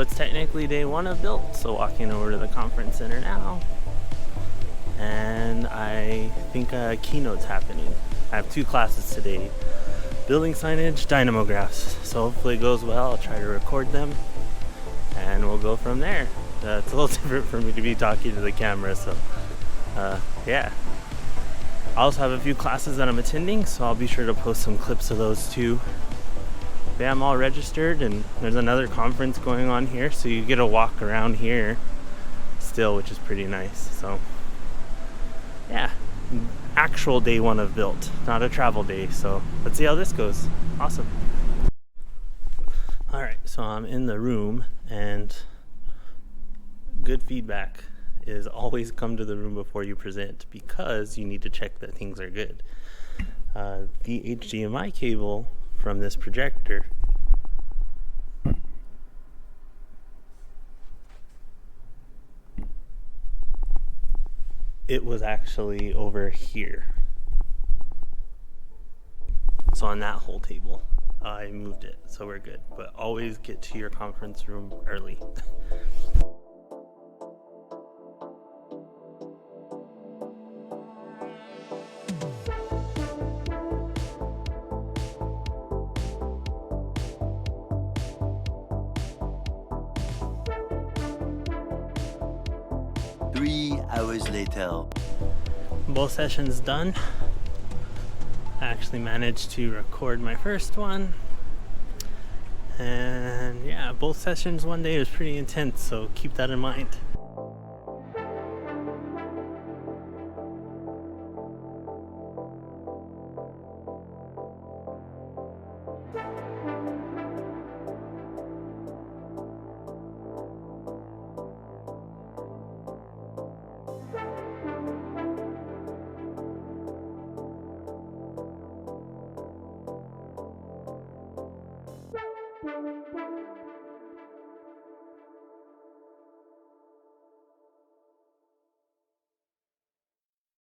it's technically day one of BILT, so walking over to the conference center now. And I think a keynote's happening. I have 2 classes today, building signage, dynamographs. So hopefully it goes well. I'll try to record them and we'll go from there. It's a little different for me to be talking to the camera, so yeah. I also have a few classes that I'm attending, so I'll be sure to post some clips of those too. Yeah, I'm all registered, and there's another conference going on here, so you get to walk around here still, which is pretty nice. So yeah, actual day one of BILT, not a travel day. So let's see how this goes. Awesome. All right, so I'm in the room, and good feedback is always come to the room before you present, because you need to check that things are good. The HDMI cable from this projector it was actually over here, so on that whole table. I moved it, so we're good, but always get to your conference room early. Hours later. Both sessions done. I actually managed to record my first one. And yeah, both sessions one day was pretty intense, so keep that in mind.